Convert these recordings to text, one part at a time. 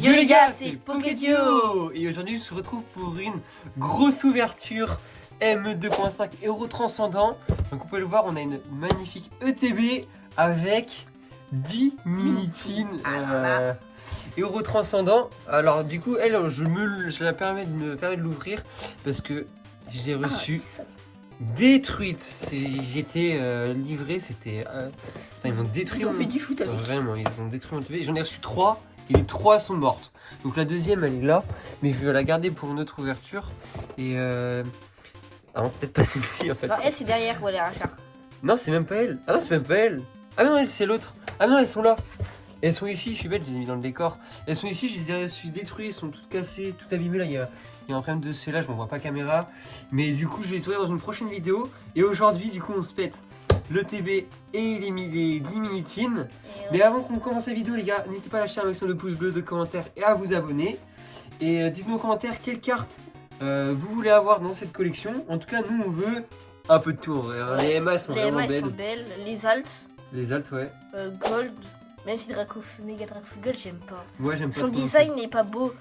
Yo les gars, c'est Poketio. Et aujourd'hui, je se retrouve pour une grosse ouverture M2.5 Héros Transcendant. Donc, vous pouvez le voir, on a une magnifique ETB avec 10 mini-teens Héros Transcendant. Alors, du coup, elle, je la permets de me permettre de l'ouvrir parce que je l'ai reçue détruite. J'étais livré, c'était. Ils ont détruit. Ils ont fait du foot avec. Vraiment, ils ont détruit mon ETB. J'en ai reçu 3. Et les 3 sont mortes. Donc la deuxième elle est là, mais je vais la garder pour une autre ouverture. Et ah non, c'est peut-être pas celle-ci en fait. Non, elle c'est derrière où elle est à Rachard. Non, c'est même pas elle. Ah non, c'est même pas elle. Ah non, elle c'est l'autre. Ah non, elles sont là. Elles sont ici, je suis bête, je les ai mis dans le décor. Elles sont ici, je les ai suis détruites, elles sont toutes cassées, toutes abîmées. Là, il y a un problème de scellage, je m'en vois pas caméra. Mais du coup, je vais les ouvrir dans une prochaine vidéo. Et aujourd'hui, du coup, on se pète le TB et les 10 mini-teams. Mais avant qu'on commence la vidéo, les gars, n'hésitez pas à lâcher un maximum de pouces bleus, de commentaires et à vous abonner. Et dites-nous en commentaire quelle carte vous voulez avoir dans cette collection. En tout cas, nous, on veut un peu de tout en vrai. Hein. Les MA sont vraiment belles. Les MA sont belles. Les Alt. Les Alt, ouais. Gold. Même si Mega Draco Gold, j'aime pas. Ouais, j'aime pas. Son design n'est pas beau.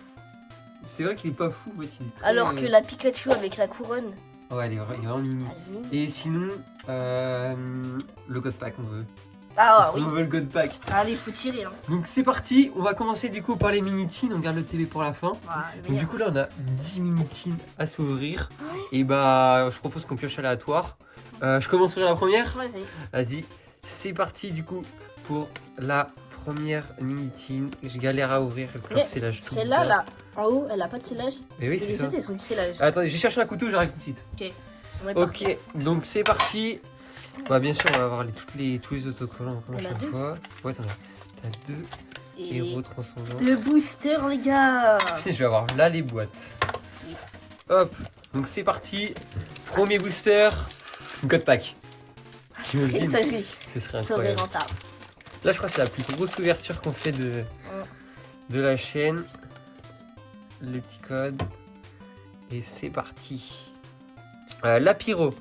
C'est vrai qu'il est pas fou, ouais, il est très... Alors que la Pikachu avec la couronne. Ouais, il est vraiment mini. Et sinon, le God Pack, on veut. Ah oui. On veut le God Pack. Allez, faut tirer. Hein. Donc c'est parti, on va commencer du coup par les mini-teens, on garde le TB pour la fin. Donc du coup là on a 10 mini-teens à s'ouvrir. Et bah je propose qu'on pioche aléatoire. Je commencerai la première. Vas-y. Vas-y, c'est parti du coup pour la première mini-teen. Je galère à ouvrir le scellage tout. Celle-là, là, en haut, elle a pas de scellage. Mais oui, c'est ça. Les autres, elles sont du scellage. Attendez, j'ai cherché un couteau, j'arrive tout de suite. Ok, donc c'est parti. Bah bien sûr on va avoir tous les autocollants comme à chaque fois. Ouais t'as deux héros transcendants. 2 boosters les gars. Putain, je vais avoir là les boîtes. Oui. Hop, donc c'est parti. Premier booster, God Pack. Une sagerie. Ce serait Ça serait incroyable. rentable. Là je crois que c'est la plus grosse ouverture qu'on fait de la chaîne. Le petit code. Et c'est parti. Lapiro.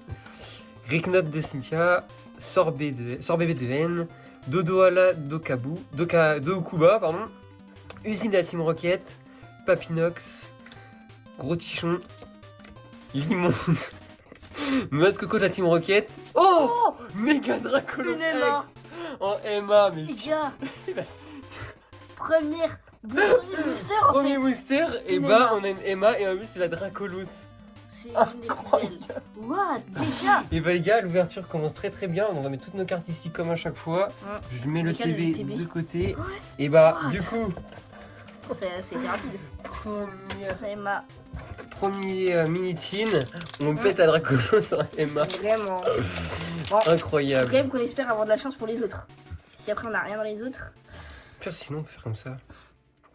Ricknote de Cynthia, Sorbet de N, Dodoala Dokuba, pardon, Usine de la Team Rocket, Papinox, Gros Tichon, Limonde, Noix de Coco de la Team Rocket, oh, Mega Dracolox en MA, mais les gars, premier booster en premier fait. booster, et bah on a une MA et en plus c'est la Dracolos. C'est une des plus belles. What? Déjà? Et bah les gars, l'ouverture commence très très bien. On va mettre toutes nos cartes ici comme à chaque fois. Je mets le TB de côté. Ouais. Et bah What? du coup, c'était rapide. Premier mini-teen. On pète la Dracolos en MA. Vraiment. Incroyable. Faut quand même qu'on espère avoir de la chance pour les autres. Si après on n'a rien dans les autres. Pire, sinon on peut faire comme ça.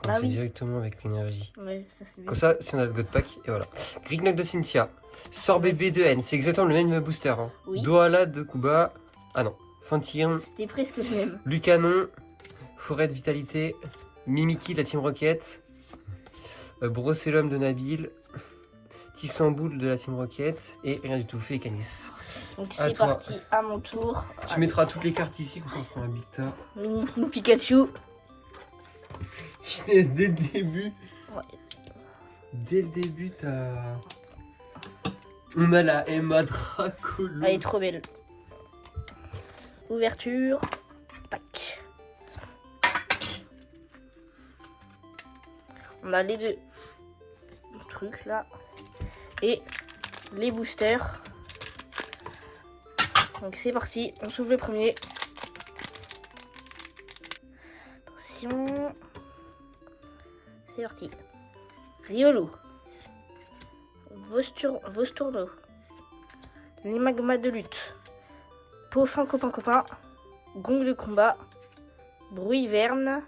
Commencer directement avec l'énergie. Ouais, ça c'est bien. Comme ça, si on a le God Pack, et voilà. Grignol de Cynthia. Sorbet B2N, c'est exactement le même booster. Hein. Oui. Doala de Kuba. Ah non. Fantirn. C'était presque le même. Lucanon. Forêt de Vitalité. Mimiki de la Team Rocket. Brossellum de Nabil. Tissamboul de la Team Rocket. Et rien du tout, Canis. Donc c'est parti, à mon tour. Tu mettras toutes les cartes ici, comme ça on fera un big tas. Mini Team Pikachu. Finesse dès le début. Ouais. Dès le début, on a la Emma Dracolos. Elle est trop belle. Ouverture. Tac. On a les deux trucs là. Et les boosters. Donc c'est parti. On s'ouvre le premier. Attention. C'est parti. Riolu. Vostourno. Les magmas de lutte. Paufin copain. Gong de combat. Bruit verne.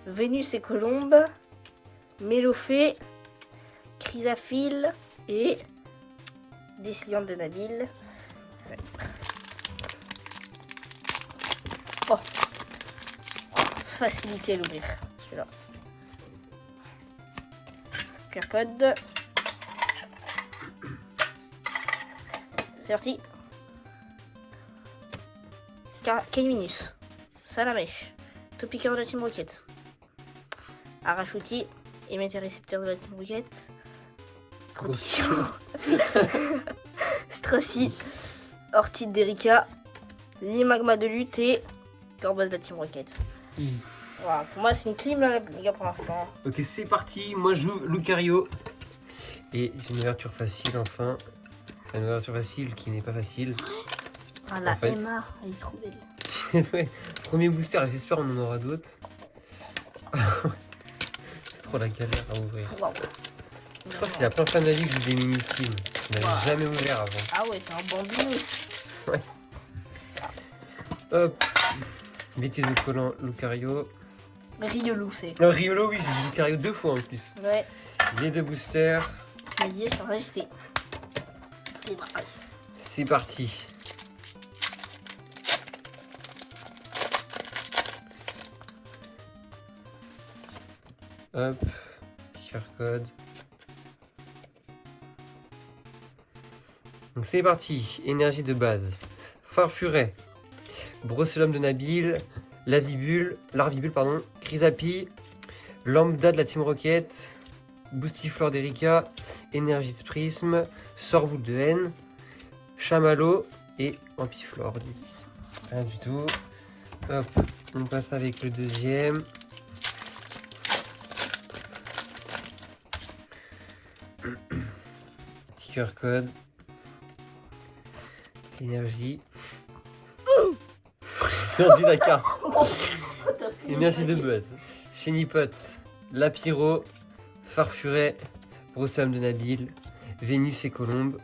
Vénus et Colombe. Mélophée. Chrysaphile. Et Déciliante de Nabil. Ouais. Oh. Facilité à l'ouvrir. Celui-là. QR code. C'est parti. Kaiminus. Salamèche. Topiqueur de la Team Rocket. Arachouti, émetteur récepteur de la Team Rocket. Grosso. Strassi, Orchid d'Erika, Limagma de lutte et Gorbos de la Team Rocket. Voilà, pour moi c'est une clim là les gars pour l'instant. Ok, c'est parti. Moi je joue Lucario. Et j'ai une ouverture facile enfin. Enfin, une ouverture facile qui n'est pas facile. Ah la En fait. Emma, elle est trop belle. Ouais, premier booster, j'espère on en aura d'autres. C'est trop la galère à ouvrir. Waouh. Je crois que c'est la première fois de ma vie que j'ai des mini-teams. Je n'avais Wow. jamais ouvert avant. Ah ouais, c'est un bambinous. Hop. Bêtise de collant Lucario. Riolou c'est. Riolo, oui, j'ai dit Lucario 2 fois en plus. Ouais, Les 2 boosters. je me disais, c'est vrai, j'étais. C'est vrai. C'est parti. Hop. QR code. Donc c'est parti. Énergie de base. Farfuret. Brocellum de Nabil. Larvibule, pardon. Chrysapi. Lambda de la Team Rocket. Boostiflore d'Erika. Énergie de Prisme. Sorboule de N. Chamallow et Ampiflore. Rien du tout. Hop, on passe avec le deuxième. Petit QR code. Énergie. J'ai tendu la carte. Énergie de base. Chenipot, Lapiro, Farfuret, Brocellum de Nabil, Vénus et Colombe,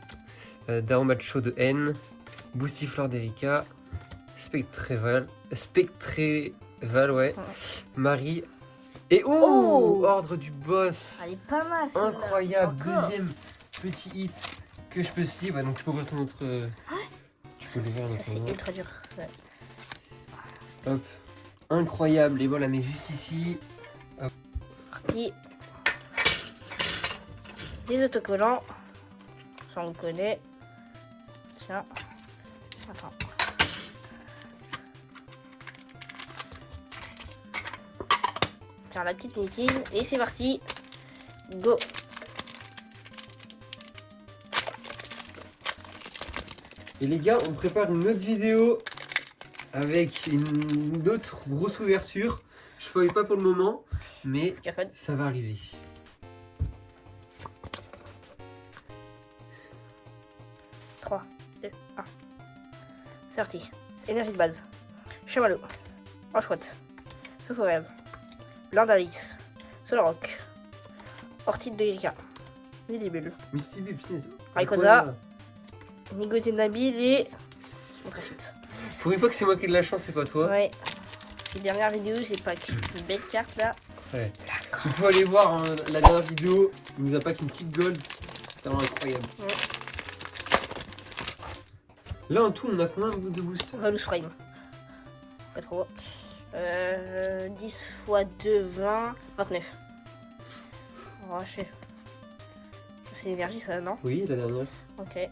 Daromacho de N, Boostiflore d'Erika, Spectreval, ouais, Marie, et Oh Ordre du boss. Elle est pas mal celle-là. Incroyable, Encore. deuxième petit hit que je peux slip. Ouais, donc tu peux ouvrir ton autre... tu peux l'ouvrir Ça c'est notamment. ultra dur. Ouais. Hop, incroyable, et voilà, mais juste ici. Parti. Des autocollants. Ça on le connaît. Tiens. Attends. Tiens la petite mini et c'est parti. Go. Et les gars, on prépare une autre vidéo avec une autre grosse ouverture. Je ne spoil pas pour le moment, mais QR code. ça va arriver. Trois, 2, 1. C'est parti. Énergie de base. Chamallow. Rochouette. Feuforel. Blindalis. Solrock. Orchid de Erika. Nidibule. Misty Bee, punaise. Rayquaza. Nigozé Nabil et. Montrachute. Pour une fois que c'est moi qui ai de la chance, c'est pas toi. Ouais. Les dernières vidéos, j'ai pas une belle carte là. Ouais. Il faut aller voir hein, la dernière vidéo. Il nous a pas qu'une petite gold. C'est vraiment incroyable. Ouais. Là en tout, on a combien de boosters? Valous Prime. Pas trop. 10 x 2, 20. 29. Oh, je sais. C'est l'énergie ça, non? Oui, la dernière. Ok.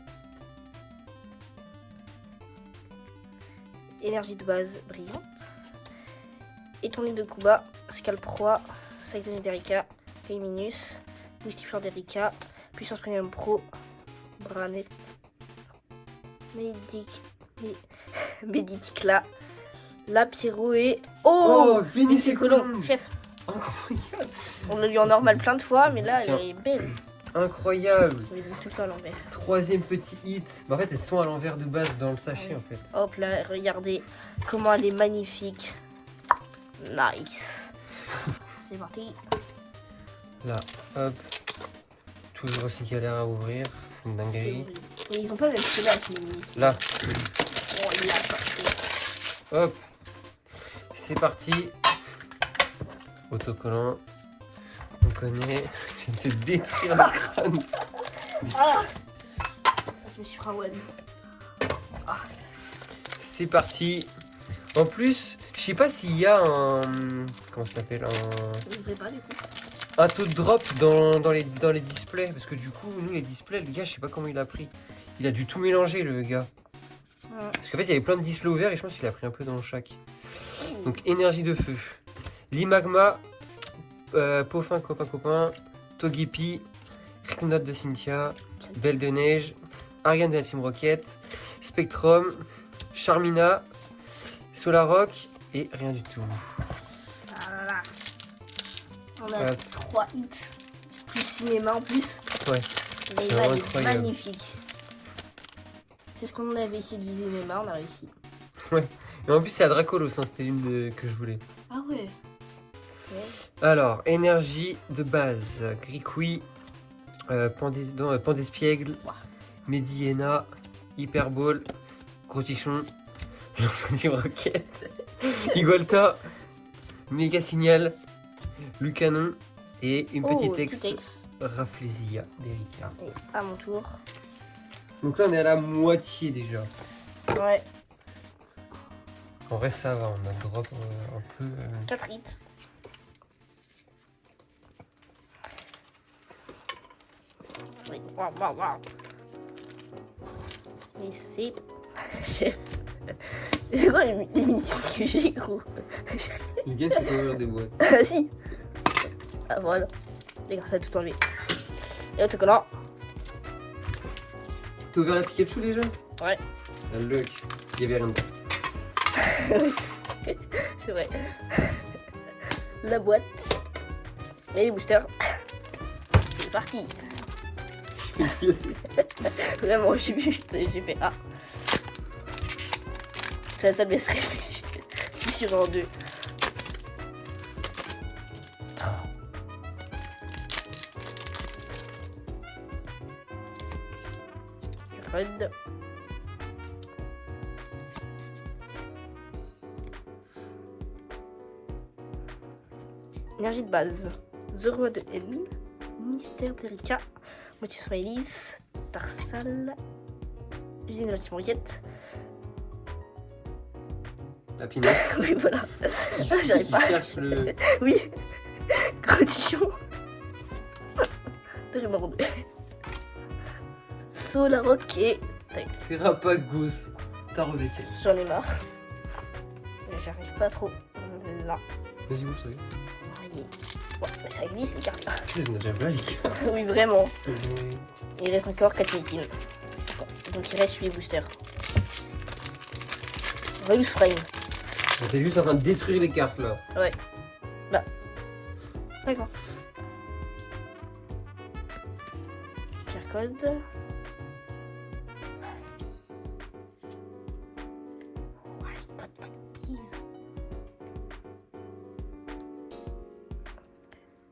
Énergie de base brillante. Étourné de Kuba. Scalproie. Cyclone d'Erika. Kaiminus. Boostiflore d'Erika. Puissance Premium Pro. Branet. Méditicla. Lapiro et. Oh, Vénus et Colombe. Chef. Incroyable. On l'a vu en normal plein de fois, mais là, Tiens. elle est belle. Incroyable. On les tout le temps à l'envers. Troisième petit hit. Bah, en fait, elles sont à l'envers de base dans le sachet Ouais. en fait. Hop là, regardez comment elle est magnifique. Nice. C'est parti. Là, hop. Toujours aussi galère à ouvrir. C'est une C'est dinguerie. horrible. Et ils ont pas le même que là, ces mini. Là, Oh, il a parti. hop. C'est parti. Autocollant. On connaît. Je viens de te détruire le crâne. Ah, je me suis fraouane. C'est parti. En plus, je sais pas s'il y a un. Comment ça s'appelle Je sais pas du coup. un taux de drop dans les displays. Parce que du coup, nous, les displays, le gars, je sais pas comment il a pris. Il a dû tout mélanger, le gars. Parce qu'en fait, il y avait plein de displays ouverts et je pense qu'il a pris un peu dans chaque. Donc, énergie de feu. Limagma. Peaufin copain, Togepi, Ricknot de Cynthia, Belle de Neige, Ariane de la Team Rocket, Spectrum, Charmina, Solarock et rien du tout. Voilà. On a Euh, 3 hits. Plus cinéma en plus. Ouais. Mais C'est là, il est incroyable. magnifique. C'est ce qu'on avait essayé de viser Neymar, on a réussi. Et en plus, c'est à Dracolos, hein, c'était l'une que je voulais. Ah ouais. Alors, énergie de base, Gricui, Pandespiègle, Mediena, Hyperball, Grotichon, Lance Rocket, Igolta, Méga Signal, Lucanon et une petite ex Rafflesia d'Erika. Et à mon tour. Donc là, on est à la moitié déjà. Ouais, En vrai, ça va, on a drop un peu. 4 hits. Oui, waouh. Et c'est. C'est quoi les minutes que j'ai, gros? Le game, c'est ouvrir des boîtes. Ah si. Ah voilà. D'accord, ça a tout enlevé. Et autocollant. T'as ouvert la Pikachu déjà? Ouais. La luck, il y avait rien dedans. C'est vrai. La boîte. Et les boosters. C'est parti. Je vais le piécer. Vraiment, j'ai fait A. Ça table se réfléchir. Sur en 2. Red. Énergie de base. The Roi de N. Mystère d'Erika. Motif Smileys. Tarsal. Usine de la Team Rocket. La Pinot. Oui, voilà. J'arrive Qui pas. cherche le. Oui. Grotichon. De Raymond 2. Solarock et. Terrapagos. Tarot-vaisselle. J'en ai marre. Mais j'arrive pas trop. Là. Vas-y, où ça y est? Voyez. Ouais, mais ça glisse les cartes là. Putain, on a déjà blague. Oui, vraiment. Il reste encore 4 Mikin. Donc il reste 8 boosters. Reuse Frame. T'es juste en train de détruire les cartes là. Ouais. Bah. D'accord. Pierre code. Ouais, code pas de bise.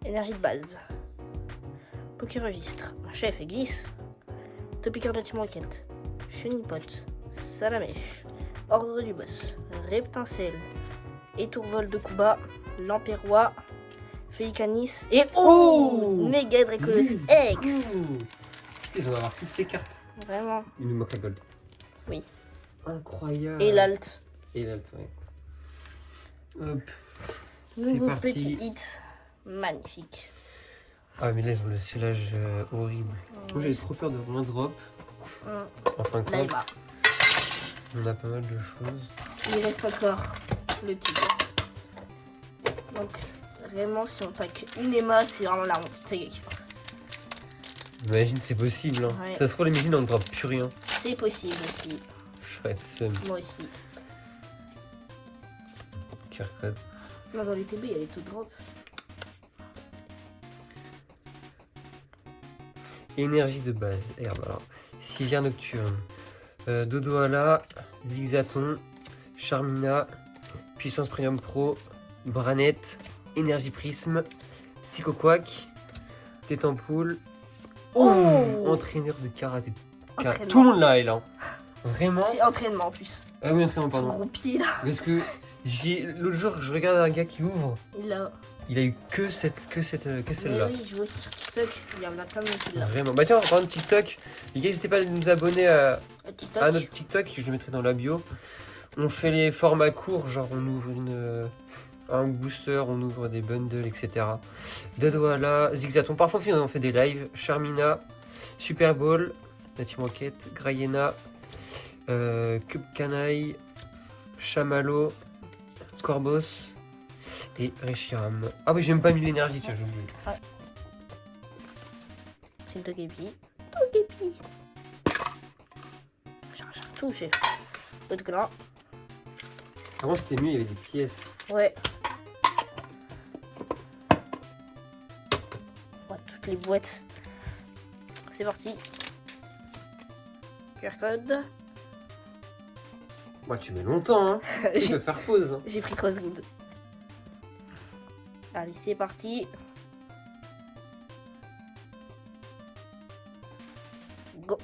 Énergie de base. Poké registre. Chef et glisse. Topiqueur de Team Rocket. Chenipot. Salamèche. Ordre du boss. Reptincelle. Étourvol de Kuba. Lampérois. Félicanis. Et Oh Méga Dracolos Let's X. go. Putain, ils vont avoir toutes ces cartes. Vraiment. Il nous manque la gold. Oui. Incroyable. Et l'alt. Et l'alt, ouais. Hop. C'est Nouveau parti. petit hit. Magnifique. Ah, mais là, ils ont le scellage horrible. Moi, j'avais trop peur de rien drop. En fin de Là, il compte, va. on a pas mal de choses. Il reste encore le tigre. Donc, vraiment, si on pack une Emma, c'est vraiment la honte. C'est gars qui passe. Imagine, c'est possible. Hein. Ouais. Ça se trouve, les machines, on ne drop plus rien. C'est possible aussi. J'aurais le seum. Moi aussi. Carcode. Non, dans les TB, il y a des taux de drop. Énergie de base. Herbe, alors. Civière nocturne. Dodoala. Zigzaton. Charmina. Puissance Premium Pro. Branette. Énergie Prisme. Psychoquack. Tétampoule. Oh Entraîneur de karaté. Entraînement. Tout le monde là est là. Vraiment. C'est entraînement en plus. Ah oui, entraînement, Son pardon. gros pied là. Parce que l'autre jour, je regarde un gars qui ouvre. Il a. Il a eu que Mais celle-là. oui, je vois aussi sur TikTok. Il y en a plein de qui l'a. Vraiment. Bah tiens, en parlant de TikTok, les gars, n'hésitez pas à nous abonner à TikTok. notre TikTok, je le mettrai dans la bio. On fait les formats courts, genre on ouvre un booster, on ouvre des bundles, etc. Dodoala, Zigzaton, parfois on fait des lives. Charmina, Super Bowl, la Team Rocket, Grayena, Cube Canaille, Chamallow, Corbos, Et Reshiram. Ah oui, j'ai même pas mis l'énergie, tu vois, j'ai oublié. C'est une Togepi. Togepi. J'ai tout, chef. Autre que là. Avant, c'était mieux, il y avait des pièces. Ouais. Ouais, toutes les boîtes. C'est parti. QR code. Moi, tu mets longtemps, hein. Tu peux faire pause. Hein. J'ai pris 3 secondes. Allez, c'est parti. Go.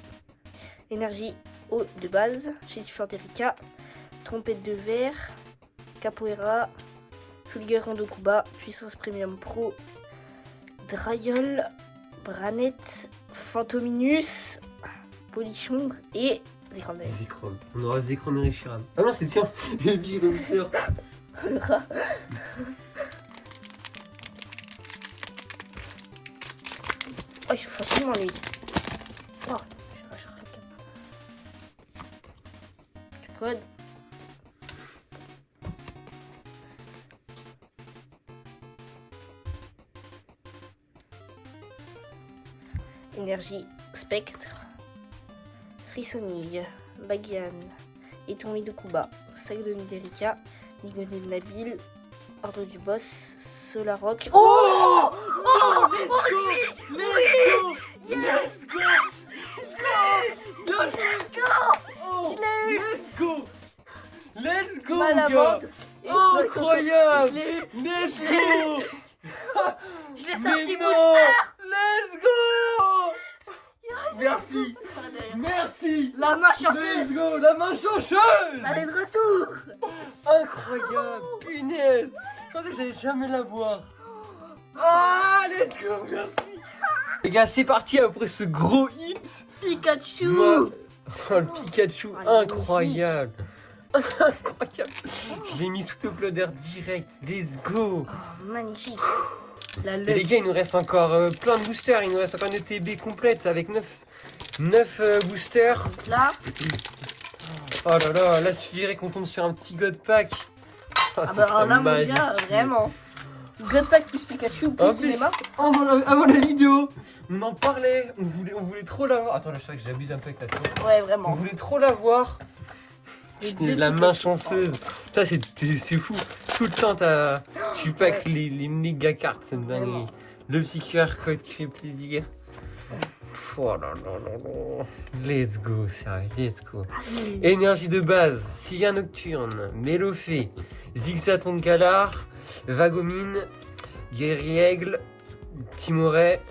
Énergie eau de base. Chez Erika. Trompette de verre. Capoeira. Fulgurant Kuba. Puissance Premium Pro. Drayol. Branette. Fantominus. Polichombre. Et Zekrom. Zekrom. On aura Zekrom et Reshiram. Ah non, c'est tiens. J'ai oublié le booster. Le rat. Oh, il souffle facilement lui. Oh, je vais chercher le code. Énergie spectre. Frissonille. Bagian. Étourmi de Kuba. Sac de Niderica. Nigoné de Nabil. Ordre du boss. Solarock. Oh, oh, let's go, let's go, let's go, oh, let's go, let's go, gars, incroyable, let's go, Je l'ai sorti non, booster. let's go, merci, merci, La main let's chanceuse. go, la main chanceuse, Elle est de retour. incroyable, punaise, je pensais que j'allais jamais la voir. Ah, let's go, merci. Les gars, c'est parti après ce gros hit. Pikachu. Moi, oh, le Pikachu, Ah, incroyable. Incroyable. Je l'ai mis sous uploader direct. Let's go. Oh, magnifique. La Et les gars, il nous reste encore plein de boosters. Il nous reste encore une ETB complète avec 9 boosters. Là. Oh là là, là, suffirait qu'on tombe sur un petit God Pack. Ah bah alors là, mon gars, vraiment. God Pack plus Pikachu plus En plus, cinéma. avant la vidéo, on en parlait. On voulait trop la voir. Attends, là, je sais que j'abuse un peu avec la tour. Ouais, On vraiment. voulait trop la voir. Les Putain, deux la Pikachu. main chanceuse. Ça, c'est fou. Tout le temps, tu packs les méga cartes. C'est une dinguerie. Vraiment. Le petit QR code qui fait plaisir. Oh là là là là. Let's go, sérieux, let's go. Énergie de base, Sylvia Nocturne, Mélophée, Zigzaton de Galar, Vagomine, Guerriègle, Timoret,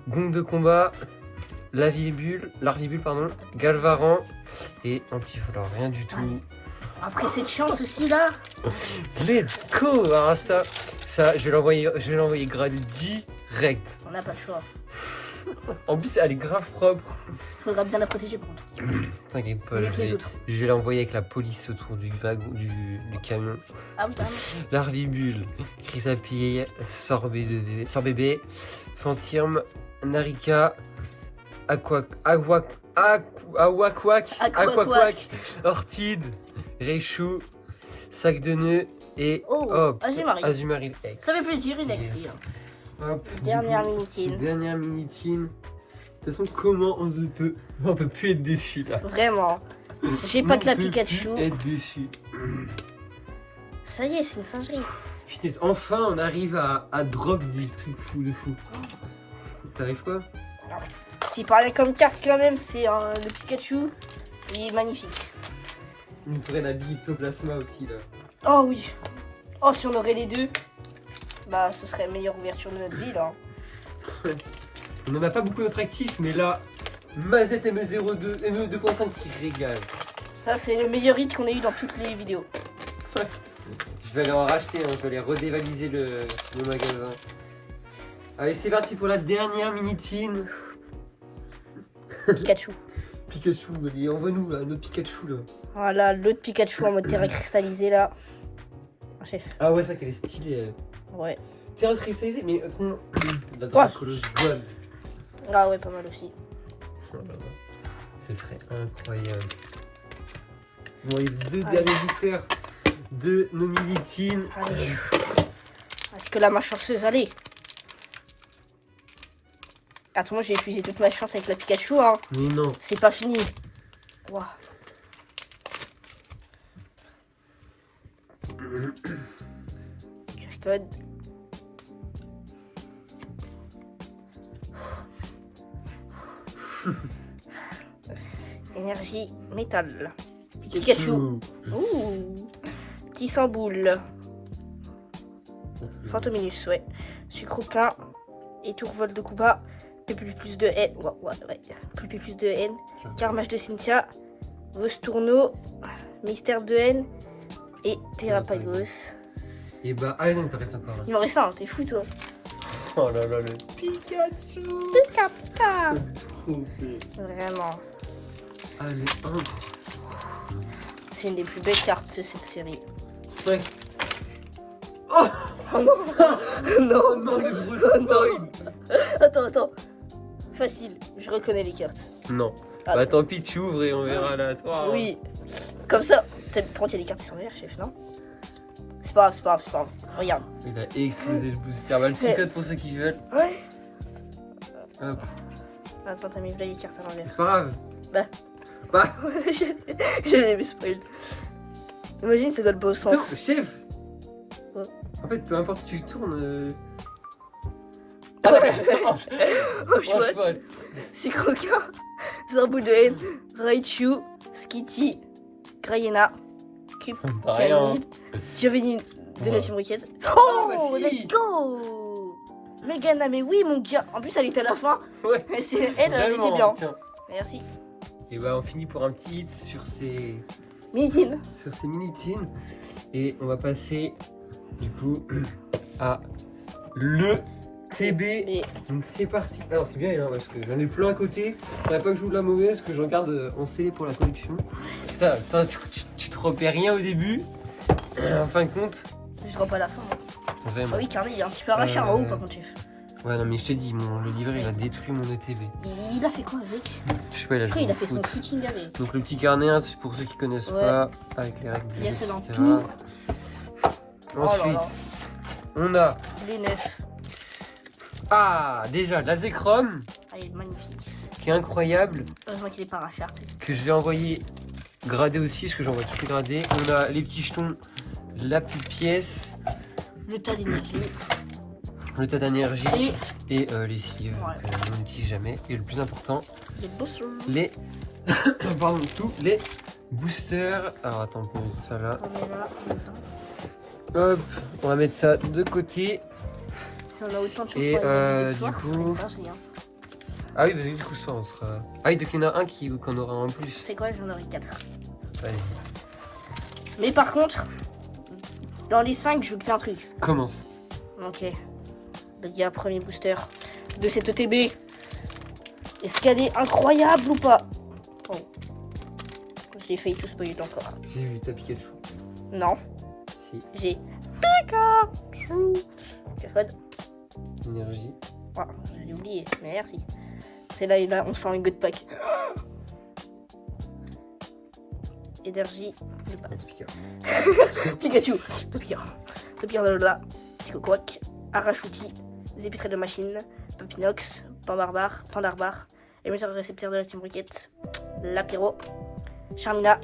Gong de combat, Larvibule, pardon, Galvaran et Ampiflore, rien du tout. Après cette chance aussi là. Let's go. Alors ça, je vais l'envoyer grade direct. On n'a pas le choix. En plus, elle est grave propre. Faudra bien la protéger par contre. T'inquiète pas, Mieux je que les vais, autres. je vais l'envoyer avec la police autour du wagon, du camion. Ah oui, carrément. Larvibule, Chrysapille, Sorbébé, Fantirme, Narika, Aquaquac, Ortide, Réchou, Sac de nœud et Oh, Azumarill. Azumarill X. Ça fait plaisir, une Yes. extra. Hop, Dernière minutine. Dernière minutine. De toute façon, comment on peut plus être déçu là. Vraiment. J'ai pas que la Pikachu. Être déçu. Ça y est, c'est une singerie. Putain, enfin on arrive à drop des trucs fous de fou. T'arrives pas? S'il parlait comme carte quand même, c'est le Pikachu. Il est magnifique. Il nous faudrait la Bictoplasma aussi là. Oh oui. Oh, si on aurait les deux, bah ce serait la meilleure ouverture de notre vie là. On en a pas beaucoup d'autres actifs, mais là, Mazette ME02, ME2.5 qui régale. Ça, c'est le meilleur hit qu'on ait eu dans toutes les vidéos. Je vais aller en racheter, hein, je vais aller redévaliser le magasin. Allez, c'est parti pour la dernière minutine. Pikachu. Pikachu, allez, envoie-nous là, notre Pikachu là. Voilà, l'autre Pikachu en mode terre cristallisé là. Ah, chef. Ah ouais, ça qu'elle est stylée. Elle. Ouais. Terre cristallisée, mais autrement. La Ouais. Dracolos Gold. Ah ouais, pas mal aussi. Ce serait incroyable. Bon, les deux Allez. derniers boosters de nos Militines. Allez. Parce que la main chanceuse, allez. Attends, moi j'ai épuisé toute ma chance avec la Pikachu, hein. Mais non. C'est pas fini. Waouh. QR code. Énergie, métal. Pikachu. Ouh. Petit sans boule. Fantominus, ouais. Sucroquin. Et Tourvol de Koopa. Plus de haine. Ouais. Plus de haine. Carmage de Cynthia. Vostourneau. Mystère de haine. Et Terrapagos. Et bah, ah non, il t'en reste encore là. Il m'en reste un, t'es fou toi. Oh là là, le Pikachu. Pika. Vraiment. Allez, un. C'est une des plus belles cartes de cette série. Ouais. Oh Oh non. Non. Oh non, le gros spoil. Attends. Facile, je reconnais les cartes. Non. Ah, Bah tant pis, tu ouvres et on verra là, toi. oui. Comme ça, pourquoi il y a des cartes qui sont vertes, chef, non? C'est pas grave. Regarde. Il a explosé le booster. Bah, le petit code pour ceux qui veulent. Ouais. Hop. Attends, t'as mis là les cartes à l'envers. C'est pas grave. Bah. Bah. Je l'ai spoil. Imagine, c'est dans le bon Non, sens. chef. Quoi? En fait, peu importe, tu tournes. Oh, Oh, chouette. C'est Croquin, Zorboule de haine, Raichu, Skitty, Grayena, Cup, Rien. Giovanni de la Ouais. Team Rocket. Oh, bah Oh, si. let's go! Megana, mais oui, mon gars. En plus, elle était à la fin. Ouais. C'est elle était Vraiment, bien. tiens. Merci. Et bah, on finit pour un petit hit sur ces Minitine. mini-teens. Et on va passer, du coup, à le TB. Et Donc c'est parti. Alors c'est bien, hein, parce que j'en ai plein à côté. Faudrait pas que je joue de la mauvaise, que je regarde en scellé pour la collection. Putain, tu te repères rien au début. En fin de compte, je rentre pas à la fin. vraiment. Ah oui, carnet, il est un petit peu arraché en haut, par contre, chef. Ouais, non, mais je te dis, le livret il a détruit mon ETB. Il a fait quoi avec? Je sais pas, il a Après, joué il a au fait son foot. kicking avec. Donc le petit carnet, hein, c'est pour ceux qui connaissent Ouais. pas, avec les règles du Il y a jeu, ça dans etc. tout. Ensuite, Oh là là. on a Les 9. déjà la Zekrom, Ah, il est magnifique. qui est incroyable, Heureusement qu'il est pas arraché, tu sais. que je vais envoyer gradé aussi, parce que j'envoie tout gradé. On a les petits jetons, la petite pièce, Le tas d'énergie. le tas d'énergie Et et les sleeves Ouais. que l'on n'utilise jamais. Et le plus important, les boosters. les pardon, tous les boosters. Alors attends, on peut mettre ça là. On est là en même temps. Hop, on va mettre ça de côté. Si on a autant de choses Et, pour aller de du soir, coup- ça serait rien. Ah oui, bah, du coup, ça on sera. Ah oui, donc il y en a un qu'on aura en plus. C'est quoi, j'en aurai 4. Vas-y, Mais par contre, dans les 5, je veux que t'aies un truc. commence. Ok. Le gars, premier booster de cette ETB. Est-ce qu'elle est incroyable ou pas? Oh. J'ai failli tout spoiler encore. J'ai vu ta Pikachu. Non, Si, j'ai Pikachu. Quel code? énergie. Ah, j'ai oublié, merci. C'est là et là, on sent un good pack. Énergie de base. Pikachu, Topia de là, Psychoquack, Arachuti, Zépétré de machine, Papinox, Pandarbar, émetteur récepteur de la Team Rocket, Lapiro, Charmina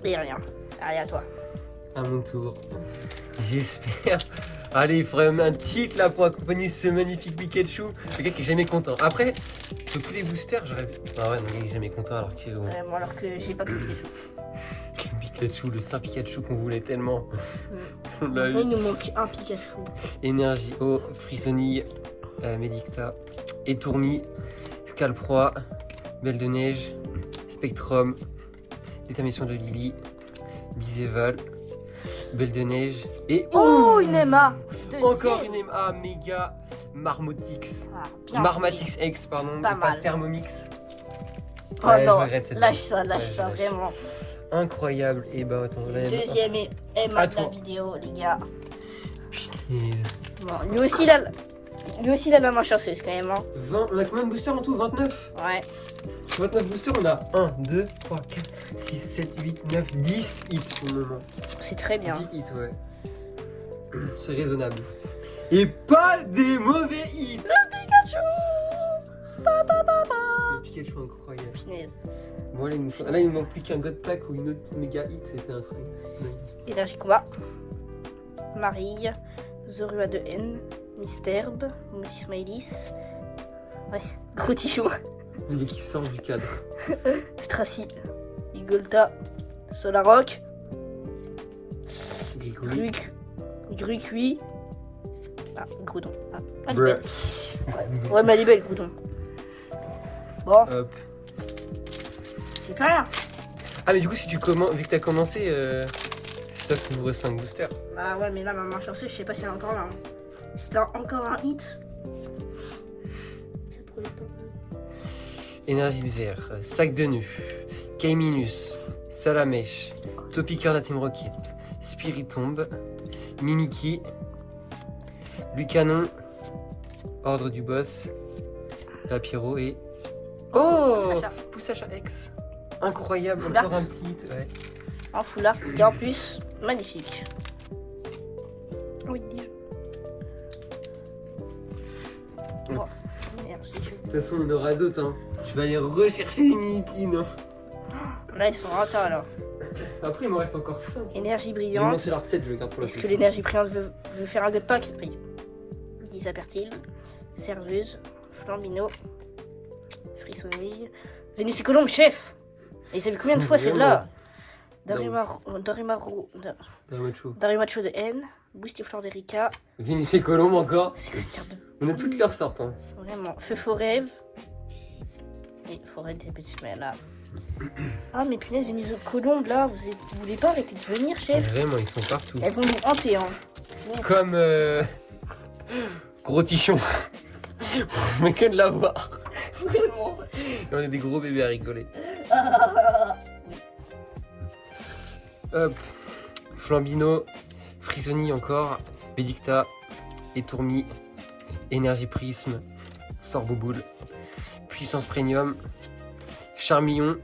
et rien. Allez, à toi. À mon tour. J'espère. Allez, il faudrait un titre là pour accompagner ce magnifique Pikachu. Le gars qui est jamais content. Après, sur tous les boosters, j'aurais pu. Ah ouais, non, il est jamais content alors que. Moi, alors que j'ai pas que Pikachu. Pikachu, le saint Pikachu qu'on voulait tellement. On l'a eu. Il nous manque un Pikachu. Énergie eau, Frisonille, Medicta, Étourmi, Scalproie, Belle de Neige, Spectrum, Détermination de Lily, Biséval, Belle de Neige et Oh, une Emma. encore une MA méga Marmotix. Ah, bien Marmatix X, pardon, Pas et pas mal. Thermomix. Oh Ouais, je non, regrette celle-là. lâche ça, Ouais, je lâche. vraiment. Incroyable. Et bah attends, là, Deuxième Emma de la Attends. vidéo, les gars. Punaise. Bon, lui aussi, il a la main chanceuse quand même. Hein. 20, on a combien de boosters en tout? 29. Ouais. 29 boosters, on a 1, 2, 3, 4, 6, 7, 8, 9, 10 hits pour le moment. C'est très bien. 10 hits, ouais. C'est raisonnable. Et pas des mauvais hits. Pikachu. Le Pikachu incroyable. Punaise. Bon, là, il nous manque plus qu'un God Pack ou une autre méga hit, c'est un serait. Énergie combat. Marie. Zorua de N. Misterbe. Multismilis. Ouais. Gros tichou. Il qui sort du cadre. Stracy. Igolta. Solarok. Grigouille. Grucui. Ah, Groudon. Ah, elle est Bruh. belle. Ouais, mais elle est belle, Groudon. Bon, Hop. c'est pas rien. Ah, mais du coup, si tu commences, vu que t'as commencé, c'est toi qui ouvres 5 boosters. Ah ouais, mais là, ma main chanceuse, je sais pas si elle est encore là. Hein. Si t'as encore un hit. C'est trop le temps. Énergie de verre, sac de nœuds, Kaiminus, Salamèche, Topiqueur de la Team Rocket, Spiritomb, Mimikyu, Lucanon, Ordre du Boss, Lapiro et... Oh, Sacha. Poussacha X. Incroyable, Foulard. encore un petit hit, ouais. Un foulard qui est en plus magnifique. Oui, dis-je. Bon, énergie. De toute façon, on aura d'autres, hein. Je vais aller rechercher les Minity, non. Là, ils sont en retard, là. Après, il me reste encore 5. Énergie J'ai brillante. lancé l'art 7, je le garde pour la Est-ce que suite. l'énergie brillante veut faire un god pack? Oui. Disapertile, Serveuse, Flambino, Frissonille, Vénus et Colombe, chef. Et ça vu combien de fois celle-là? Darimaru Darimacho de N, Boostifleur d'Erika. Vénus et Colombe encore. C'est que cette carte de... On a toutes leurs sortes, hein. Vraiment. Feu Forêve. Et Forêt des petits mais là. Ah mais punaise, Vénus et Colombe là, vous voulez pas arrêter de venir, chef? Vraiment, ils sont partout. Elles vont nous hanter, hein. Comme gros tichon. Mais que de la voir. Vraiment. On est des gros bébés à rigoler. Hop. Flambino, Frissoni encore, Bédicta, Étourmi, Énergie Prisme, Sorboboule, Puissance Premium, Charmillon,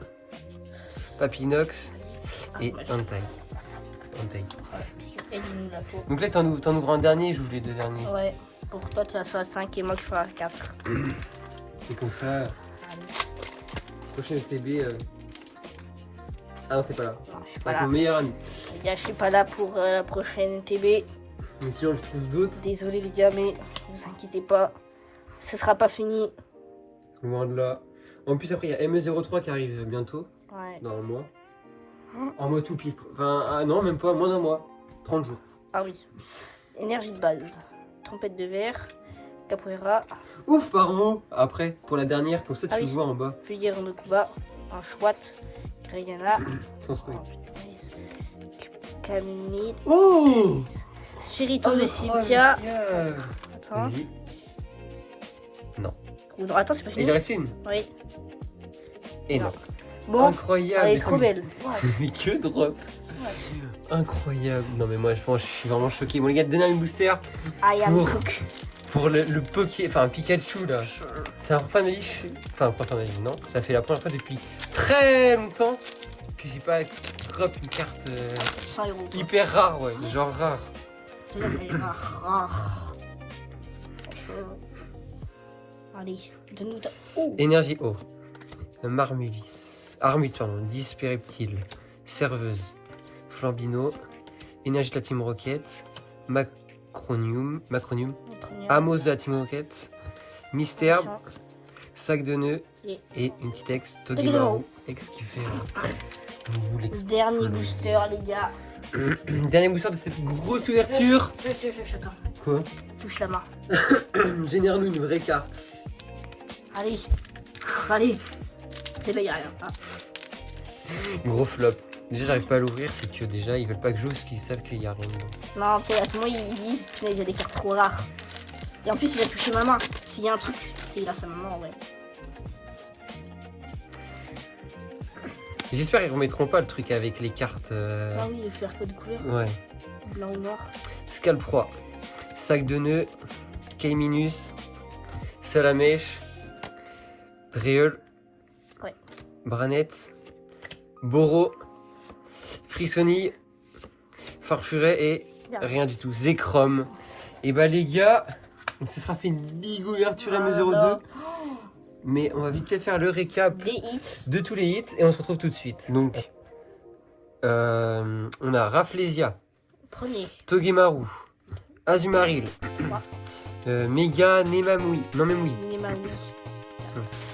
Papinox et Entei. Aide-nous la peau. Donc là, t'en ouvres un dernier, j'ouvre les deux derniers. Ouais, pour toi tu vas sur 5 et moi je ferai à 4. Et comme ça, prochaine TB. Ah non, t'es pas là. Non, je suis C'est pas avec là. mon meilleur ami. Les gars, je suis pas là pour la prochaine TB. Mais si on le trouve d'autres, Désolé les gars, mais vous inquiétez pas. Ce sera pas fini. loin de là. En plus, après, il y a ME03 qui arrive bientôt, Ouais. dans un mois. En mois tout pile. Enfin, ah non, même pas, moins d'un mois. 30 jours. Ah oui. Énergie de base. Trompette de verre. Capoeira. Ouf, par mot. Après, pour la dernière, comme ça, tu Ah le oui. vois en bas. Filière de Kuba. Un chouat. Grayana. Sans spoil. Camille. Oh Spiriton de Cynthia. Incroyable. Attends. Vas-y. Non, attends, c'est pas Et fini. il en reste une. Oui. Et non. Bon, Incroyable. elle est trop belle. Mais que drop. Ouais. Incroyable. Non, mais moi, je pense, je suis vraiment choqué. Bon, les gars, donnez un booster I am pour, cook. pour le Poké, enfin, Pikachu, là. C'est un point d'avis, enfin, point d'avis, non. Ça fait la première fois depuis très longtemps que j'ai pas drop une carte 100 euros. quoi. hyper rare, ouais. Genre rare. C'est-à-dire qu'elle est rare. Franchement. Allez, donne-nous ta... Oh. Énergie eau. Marmulis. Armut, pardon. Dispériptile. Serveuse. Flambino. Énergie de la Team Rocket. Macronium. Amos de la Team Rocket. Mystère. Sac de nœuds. Et une petite ex. Togemaru. Ex qui fait... Dernier booster, les gars. Dernier booster de cette grosse ouverture. Attends. Quoi? Touche la main. Génère-nous une vraie carte. Allez. Allez. C'est là, il a rien. Ah. Gros flop. Déjà, j'arrive pas à l'ouvrir, c'est que déjà, ils veulent pas que je joue parce qu'ils savent qu'il y a rien dedans. Non, moi il vise, putain, il y a des cartes trop rares. Et en plus, il a touché ma main. S'il y a un truc, c'est grâce à maman, ouais. J'espère qu'ils remettront pas le truc avec les cartes. Ah oui, le QR code couleur, Ouais. blanc ou noir. Scalproie. Sac de nœuds. Kaiminus. Salamèche. Dréol. Ouais. Branette. Boro. Frissoni. Farfuret et Bien. rien du tout. Zekrom. Et bah les gars, on se sera fait une big ouverture M02. Mais on va vite fait faire le récap Des hits. de tous les hits et on se retrouve tout de suite. Donc, on a Rafflesia, Premier. Togemaru, Azumarill, Mega Nemamui, non Memui, Nemawi.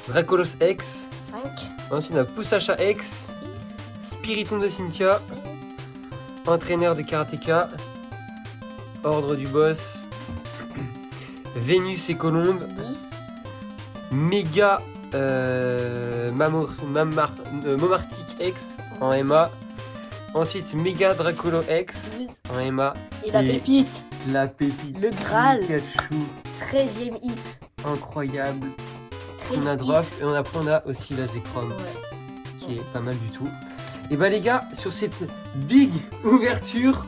Dracolos X, 5. ensuite on a Poussacha X, Spiritomb de Cynthia, Entraîneur de Karateka, Ordre du Boss, Vénus et Colombe, 10. Méga Momartic X en MA. Ensuite Méga Dracolo X 12. en MA. Et la Et- pépite. La pépite. Le Graal. Pikachu. 13e hit. Incroyable. 13 On a hit. drop. Et après on a aussi la Zekrom Ouais. qui est pas mal du tout. Et bah les gars, sur cette big ouverture,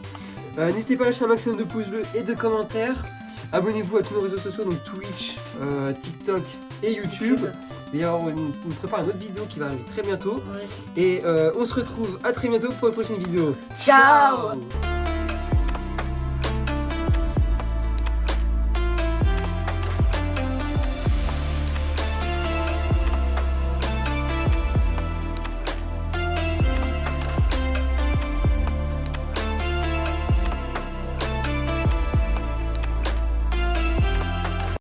n'hésitez pas à lâcher un maximum de pouces bleus et de commentaires. Abonnez-vous à tous nos réseaux sociaux, donc Twitch, TikTok et YouTube. Et alors, on prépare une autre vidéo qui va arriver très bientôt. Ouais. Et on se retrouve à très bientôt pour une prochaine vidéo. Ciao. Ciao.